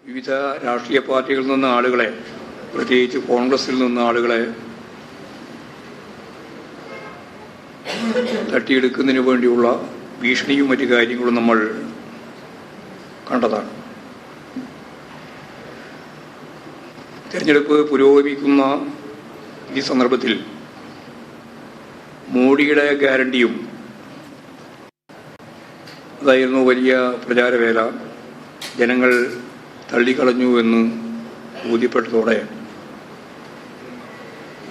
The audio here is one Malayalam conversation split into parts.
വിവിധ രാഷ്ട്രീയ പാർട്ടികളിൽ നിന്ന് ആളുകളെ, പ്രത്യേകിച്ച് കോൺഗ്രസിൽ നിന്ന് ആളുകളെ തട്ടിയെടുക്കുന്നതിന് വേണ്ടിയുള്ള ഭീഷണിയും മറ്റു കാര്യങ്ങളും നമ്മൾ കണ്ടതാണ്. തെരഞ്ഞെടുപ്പ് പുരോഗമിക്കുന്ന ഈ സന്ദർഭത്തിൽ മോഡിയുടെ ഗ്യാരണ്ടിയും അതായിരുന്നു വലിയ പ്രചാരവേല. ജനങ്ങൾ തള്ളിക്കളഞ്ഞു എന്ന് ബോധ്യപ്പെട്ടതോടെ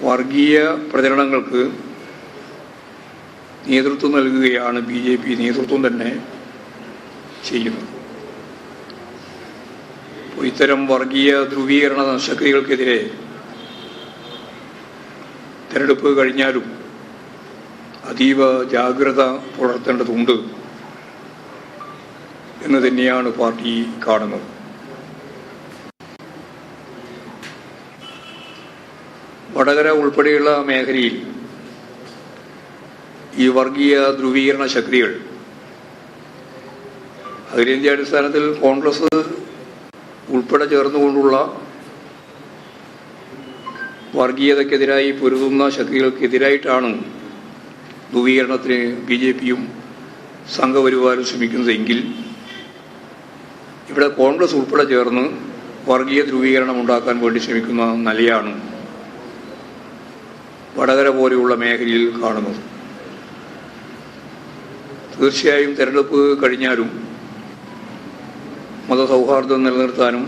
വർഗീയ പ്രചരണങ്ങൾക്ക് നേതൃത്വം നൽകുകയാണ് BJP നേതൃത്വം തന്നെ ചെയ്യുന്നത്. ഇത്തരം വർഗീയ ധ്രുവീകരണ ശക്തികൾക്കെതിരെ തെരഞ്ഞെടുപ്പ് കഴിഞ്ഞാലും അതീവ ജാഗ്രത പുലർത്തേണ്ടതുണ്ട് എന്ന് തന്നെയാണ് പാർട്ടി കാണുന്നത്. വടകര ഉൾപ്പെടെയുള്ള മേഖലയിൽ ഈ വർഗീയ ധ്രുവീകരണ ശക്തികൾ അഖിലേന്ത്യാ അടിസ്ഥാനത്തിൽ കോൺഗ്രസ് ഉൾപ്പെടെ ചേർന്നുകൊണ്ടുള്ള വർഗീയതയ്ക്കെതിരായി പൊരുതുന്ന ശക്തികൾക്കെതിരായിട്ടാണ് ധ്രുവീകരണത്തിന് BJPയും സംഘപരിവാരും ശ്രമിക്കുന്നതെങ്കിൽ ഇവിടെ കോൺഗ്രസ് ഉൾപ്പെടെ ചേർന്ന് വർഗീയ ധ്രുവീകരണം ഉണ്ടാക്കാൻ വേണ്ടി ശ്രമിക്കുന്ന നിലയാണ് വടകര പോലെയുള്ള മേഖലയിൽ കാണുന്നത്. തീർച്ചയായും തെരഞ്ഞെടുപ്പ് കഴിഞ്ഞാലും മതസൗഹാർദ്ദം നിലനിർത്താനും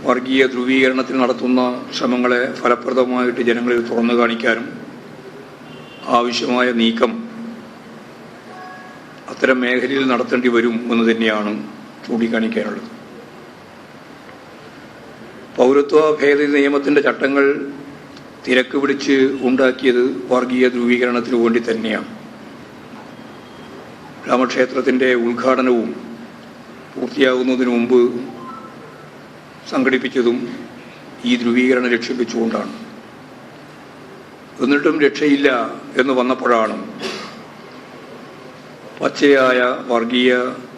വർഗീയ ധ്രുവീകരണത്തിന് നടത്തുന്ന ശ്രമങ്ങളെ ഫലപ്രദമായിട്ട് ജനങ്ങളിൽ തുറന്നു കാണിക്കാനും ആവശ്യമായ നീക്കം അത്തരം മേഖലയിൽ നടത്തേണ്ടി വരും എന്ന് തന്നെയാണ് ചൂണ്ടിക്കാണിക്കാനുള്ളത്. പൗരത്വ ഭേദഗതി നിയമത്തിൻ്റെ ചട്ടങ്ങൾ തിരക്ക് പിടിച്ച് ഉണ്ടാക്കിയത് വർഗീയ ധ്രുവീകരണത്തിനു വേണ്ടി തന്നെയാണ്. രാമക്ഷേത്രത്തിൻ്റെ ഉദ്ഘാടനവും പൂർത്തിയാകുന്നതിന് മുമ്പ് സംഘടിപ്പിച്ചതും ഈ ധ്രുവീകരണം ലക്ഷ്യം വെച്ചുകൊണ്ടാണ്. എന്നിട്ടും രക്ഷയില്ല എന്ന് വന്നപ്പോഴാണ് പച്ചയായ വർഗീയ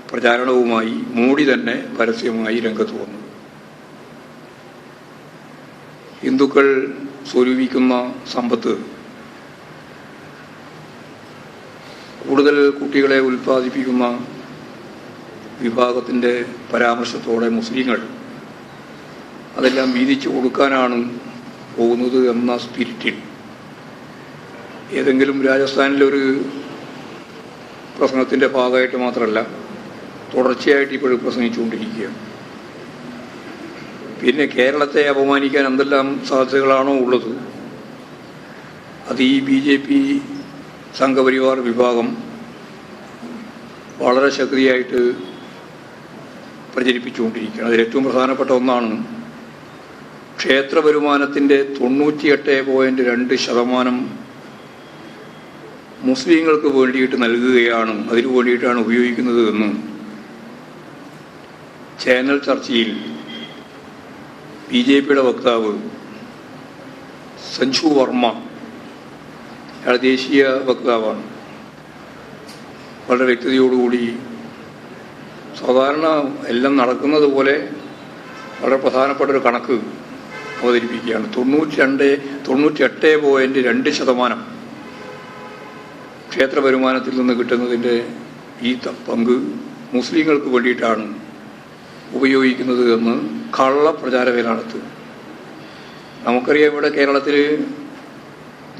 പ്രചാരണവുമായി മോഡി തന്നെ പരസ്യമായി രംഗത്ത് വന്നു. ഹിന്ദുക്കൾ സ്വരൂപിക്കുന്ന സമ്പത്ത് കൂടുതൽ കുട്ടികളെ ഉൽപ്പാദിപ്പിക്കുന്ന വിഭാഗത്തിൻ്റെ പരാമർശത്തോടെ മുസ്ലിങ്ങൾ അതെല്ലാം വീതിച്ചു കൊടുക്കാനാണ് പോകുന്നത് എന്ന സ്പിരിറ്റിൽ ഏതെങ്കിലും രാജസ്ഥാനിലൊരു പ്രസംഗത്തിൻ്റെ ഭാഗമായിട്ട് മാത്രമല്ല, തുടർച്ചയായിട്ട് ഇപ്പോഴും പ്രസംഗിച്ചുകൊണ്ടിരിക്കുകയാണ്. പിന്നെ കേരളത്തെ അപമാനിക്കാൻ എന്തെല്ലാം സാധ്യതകളാണോ ഉള്ളത് അത് ഈ BJP സംഘപരിവാർ വിഭാഗം വളരെ ശക്തിയായിട്ട് പ്രചരിപ്പിച്ചുകൊണ്ടിരിക്കുകയാണ്. അതിൽ ഏറ്റവും പ്രധാനപ്പെട്ട ഒന്നാണ് ക്ഷേത്ര വരുമാനത്തിൻ്റെ 98.2% മുസ്ലിങ്ങൾക്ക് വേണ്ടിയിട്ട് നൽകുകയാണ്, അതിനു വേണ്ടിയിട്ടാണ് ഉപയോഗിക്കുന്നത് എന്ന് ചാനൽ ചർച്ചയിൽ BJPയുടെ വക്താവ് സഞ്ജു വർമ്മ, അയാൾ ദേശീയ വക്താവാണ്, വളരെ വ്യക്തതയോടുകൂടി സാധാരണ എല്ലാം നടക്കുന്നത് പോലെ വളരെ പ്രധാനപ്പെട്ടൊരു കണക്ക് അവതരിപ്പിക്കുകയാണ്. 98.2% ക്ഷേത്ര വരുമാനത്തിൽ നിന്ന് കിട്ടുന്നതിൻ്റെ ഈ പങ്ക് മുസ്ലിങ്ങൾക്ക് വേണ്ടിയിട്ടാണ് ഉപയോഗിക്കുന്നത് എന്ന് കള്ളപ്രചാരവേല നടത്തുക. നമുക്കറിയാം, ഇവിടെ കേരളത്തിൽ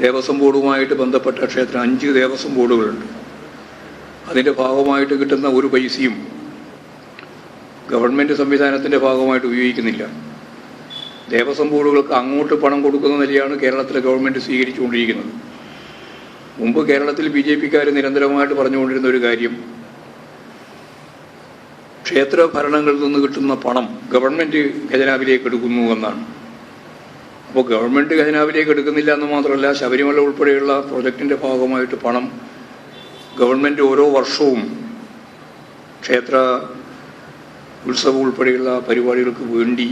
ദേവസ്വം ബോർഡുമായിട്ട് ബന്ധപ്പെട്ട ക്ഷേത്രം 5 ദേവസ്വം ബോർഡുകളുണ്ട്. അതിൻ്റെ ഭാഗമായിട്ട് കിട്ടുന്ന ഒരു പൈസയും ഗവൺമെൻറ് സംവിധാനത്തിൻ്റെ ഭാഗമായിട്ട് ഉപയോഗിക്കുന്നില്ല. ദേവസ്വം ബോർഡുകൾക്ക് അങ്ങോട്ട് പണം കൊടുക്കുന്ന നിലയാണ് കേരളത്തിലെ ഗവൺമെൻറ് സ്വീകരിച്ചുകൊണ്ടിരിക്കുന്നത്. മുമ്പ് കേരളത്തിൽ BJPക്കാർ നിരന്തരമായിട്ട് പറഞ്ഞുകൊണ്ടിരുന്ന ഒരു കാര്യം, ക്ഷേത്ര ഭരണങ്ങളിൽ നിന്ന് കിട്ടുന്ന പണം ഗവൺമെൻറ് ഖജനാവിലേക്ക് എടുക്കുന്നു എന്നാണ്. അപ്പോൾ ഗവൺമെൻറ് ഖജനാവിലേക്ക് എടുക്കുന്നില്ല എന്ന് മാത്രമല്ല, ശബരിമല ഉൾപ്പെടെയുള്ള പ്രോജക്റ്റിൻ്റെ ഭാഗമായിട്ട് പണം ഗവൺമെൻറ് ഓരോ വർഷവും ക്ഷേത്ര ഉത്സവം ഉൾപ്പെടെയുള്ള പരിപാടികൾക്ക് വേണ്ടി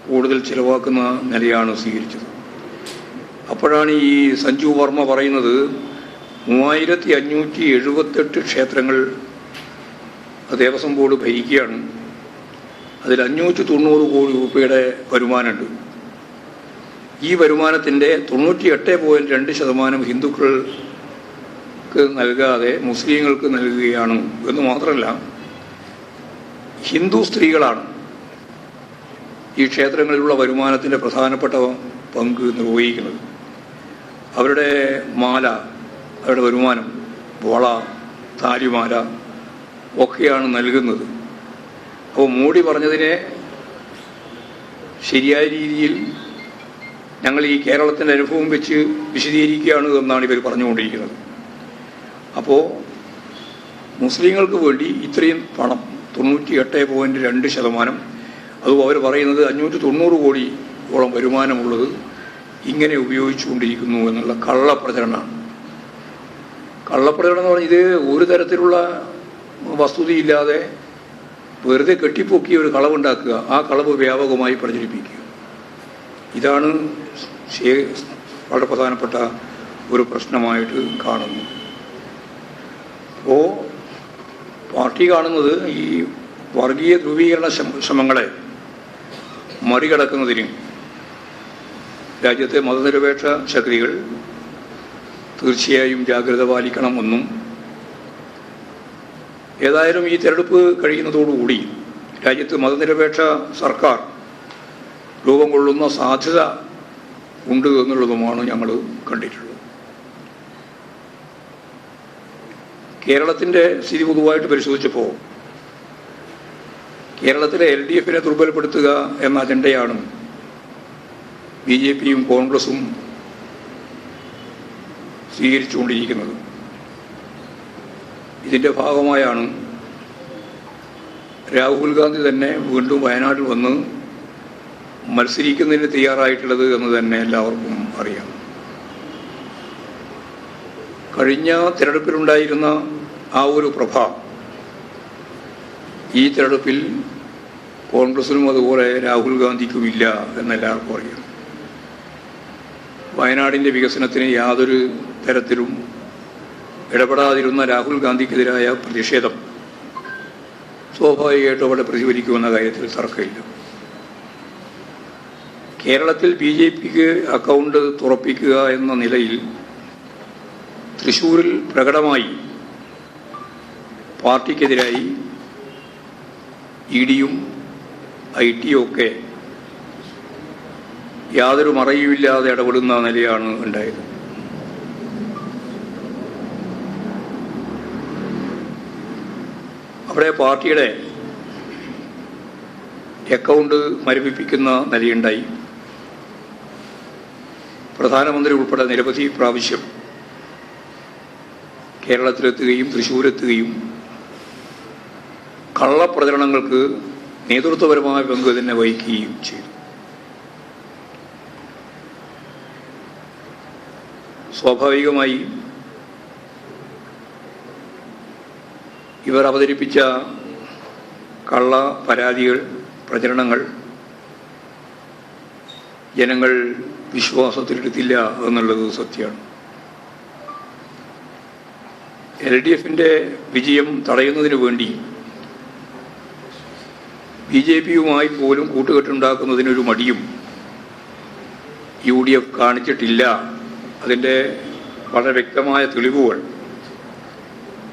കൂടുതൽ ചിലവാക്കുന്ന നിലയാണ് സ്വീകരിച്ചത്. അപ്പോഴാണ് ഈ സഞ്ജു വർമ്മ പറയുന്നത് 3578 ക്ഷേത്രങ്ങൾ ദേവസ്വം ബോർഡ് ഭരിക്കുകയാണ്. അതിൽ 590 കോടി രൂപയുടെ വരുമാനമുണ്ട്. ഈ വരുമാനത്തിൻ്റെ 98.2% ഹിന്ദുക്കൾക്ക് നൽകാതെ മുസ്ലിങ്ങൾക്ക് നൽകുകയാണ് എന്ന് മാത്രമല്ല, ഹിന്ദു സ്ത്രീകളാണ് ഈ ക്ഷേത്രങ്ങളിലുള്ള വരുമാനത്തിൻ്റെ പ്രധാനപ്പെട്ട പങ്ക് നിർവഹിക്കുന്നത്. അവരുടെ മാല, അവരുടെ വരുമാനം, വള, താലിമാല ഒക്കെയാണ് നൽകുന്നത്. അപ്പോൾ മോഡി പറഞ്ഞതിനെ ശരിയായ രീതിയിൽ ഞങ്ങൾ ഈ കേരളത്തിൻ്റെ അനുഭവം വെച്ച് വിശദീകരിക്കുകയാണ് എന്നാണ് ഇവർ പറഞ്ഞുകൊണ്ടിരിക്കുന്നത്. അപ്പോൾ മുസ്ലിങ്ങൾക്ക് വേണ്ടി ഇത്രയും പണം 98.2%, അതും അവർ പറയുന്നത് 590 കോടിയോളം വരുമാനമുള്ളത് ഇങ്ങനെ ഉപയോഗിച്ചുകൊണ്ടിരിക്കുന്നു എന്നുള്ള കള്ളപ്രചരണമാണ്. കള്ളപ്രചരണം എന്ന് പറഞ്ഞാൽ ഇത് ഒരു തരത്തിലുള്ള വസ്തുതയില്ലാതെ വെറുതെ കെട്ടിപ്പൊക്കി ഒരു കളവുണ്ടാക്കുക, ആ കളവ് വ്യാപകമായി പ്രചരിപ്പിക്കുക. ഇതാണ് വളരെ പ്രധാനപ്പെട്ട ഒരു പ്രശ്നമായിട്ട് കാണുന്നു. അപ്പോൾ പാർട്ടി കാണുന്നത് ഈ വർഗീയ ധ്രുവീകരണ ശ്രമങ്ങളെ മറികടക്കുന്നതിന് രാജ്യത്തെ മതനിരപേക്ഷ ശക്തികൾ തീർച്ചയായും ജാഗ്രത പാലിക്കണമെന്നും, ഏതായാലും ഈ തെരഞ്ഞെടുപ്പ് കഴിയുന്നതോടുകൂടി രാജ്യത്ത് മതനിരപേക്ഷ സർക്കാർ രൂപം കൊള്ളുന്ന സാധ്യത ഉണ്ട് എന്നുള്ളതുമാണ് ഞങ്ങൾ കണ്ടിട്ടുള്ളത്. കേരളത്തിൻ്റെ സ്ഥിതി പൊതുവായിട്ട് പരിശോധിച്ചപ്പോൾ കേരളത്തിലെ LDFനെ ദുർബലപ്പെടുത്തുക എന്ന അജണ്ടയാണ് BJPയും കോൺഗ്രസും സ്വീകരിച്ചുകൊണ്ടിരിക്കുന്നത്. ഇതിൻ്റെ ഭാഗമായാണ് രാഹുൽ ഗാന്ധി തന്നെ വീണ്ടും വയനാട്ടിൽ വന്ന് മത്സരിക്കുന്നതിന് തയ്യാറായിട്ടുള്ളത് എന്ന് തന്നെ എല്ലാവർക്കും അറിയാം. കഴിഞ്ഞ തിരഞ്ഞെടുപ്പിലുണ്ടായിരുന്ന ആ ഒരു പ്രഭ ഈ തിരഞ്ഞെടുപ്പിൽ കോൺഗ്രസിനും അതുപോലെ രാഹുൽ ഗാന്ധിക്കും ഇല്ല എന്നെല്ലാവർക്കും അറിയാം. വയനാടിൻ്റെ വികസനത്തിന് യാതൊരു തരത്തിലും ഇടപെടാതിരുന്ന രാഹുൽ ഗാന്ധിക്കെതിരായ പ്രതിഷേധം സ്വാഭാവികമായിട്ടും അവിടെ പ്രതിഫലിക്കുമെന്ന കാര്യത്തിൽ തർക്കമില്ല. കേരളത്തിൽ BJPക്ക് അക്കൗണ്ട് തുറപ്പിക്കുക എന്ന നിലയിൽ തൃശ്ശൂരിൽ പ്രകടമായി പാർട്ടിക്കെതിരായി EDയും ITയും ഒക്കെ യാതൊരു മറയുമില്ലാതെ ഇടപെടുന്ന നിലയാണ് ഉണ്ടായത്. അവിടെ പാർട്ടിയുടെ അക്കൗണ്ട് മരവിപ്പിക്കുന്ന നിലയുണ്ടായി. പ്രധാനമന്ത്രി ഉൾപ്പെടെ നിരവധി പ്രാവശ്യം കേരളത്തിലെത്തുകയും തൃശ്ശൂരെത്തുകയും കള്ളപ്രചരണങ്ങൾക്ക് നേതൃത്വപരമായ പങ്ക് തന്നെ വഹിക്കുകയും ചെയ്തു. സ്വാഭാവികമായി ഇവർ അവതരിപ്പിച്ച കള്ള പരാതികൾ, പ്രചരണങ്ങൾ ജനങ്ങൾ വിശ്വാസത്തിലെടുത്തില്ല എന്നുള്ളത് സത്യമാണ്. LDFന്റെ വിജയം തടയുന്നതിന് വേണ്ടി BJPയുമായി പോലും കൂട്ടുകെട്ടുണ്ടാക്കുന്നതിനൊരു മടിയും UDF കാണിച്ചിട്ടില്ല. അതിൻ്റെ വളരെ വ്യക്തമായ തെളിവുകൾ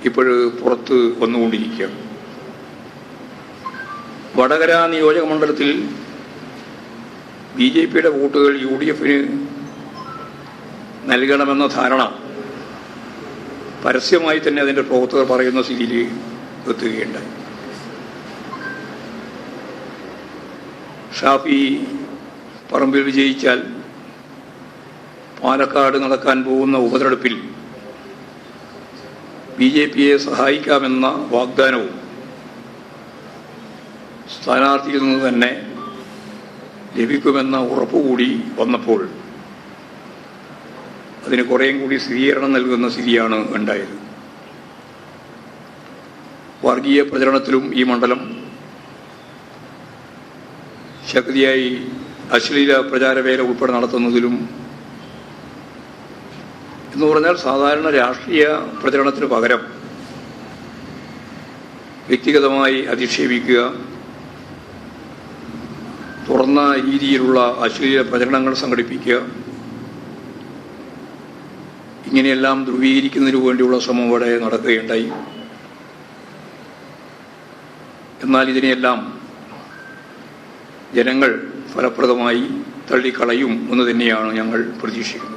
ഇപ്പോൾ പുറത്ത് വന്നുകൊണ്ടിരിക്കുകയാണ്. വടകര നിയോജക മണ്ഡലത്തിൽ BJPയുടെ വോട്ടുകൾ UDFന് നൽകണമെന്ന ധാരണ പരസ്യമായി തന്നെ അതിൻ്റെ പ്രവർത്തകർ പറയുന്ന സ്ഥിതിയിൽ എത്തുകയുണ്ടായി. ഷാഫി പറമ്പിൽ വിജയിച്ചാൽ പാലക്കാട് നടക്കാൻ പോകുന്ന ഉപതെരഞ്ഞെടുപ്പിൽ BJPയെ സഹായിക്കാമെന്ന വാഗ്ദാനവും സ്ഥാനാർത്ഥിയിൽ നിന്ന് തന്നെ ലഭിക്കുമെന്ന ഉറപ്പുകൂടി വന്നപ്പോൾ അതിന് കുറേയും കൂടി സ്ഥിരീകരണം നൽകുന്ന സ്ഥിതിയാണ് ഉണ്ടായത്. വർഗീയ പ്രചരണത്തിലും ഈ മണ്ഡലം ശക്തിയായി അശ്ലീല പ്രചാരവേല ഉൾപ്പെടെ നടത്തുന്നതിലും എന്ന് പറഞ്ഞാൽ സാധാരണ രാഷ്ട്രീയ പ്രചരണത്തിന് പകരം വ്യക്തിഗതമായി അധിക്ഷേപിക്കുക, തുറന്ന രീതിയിലുള്ള അശ്ലീല പ്രചരണങ്ങൾ സംഘടിപ്പിക്കുക, ഇങ്ങനെയെല്ലാം ധ്രുവീകരിക്കുന്നതിനു വേണ്ടിയുള്ള ശ്രമം ഇവിടെ നടക്കുകയുണ്ടായി. എന്നാൽ ഇതിനെയെല്ലാം ജനങ്ങൾ ഫലപ്രദമായി തള്ളിക്കളയും എന്ന് തന്നെയാണ് ഞങ്ങൾ പ്രതീക്ഷിക്കുന്നത്.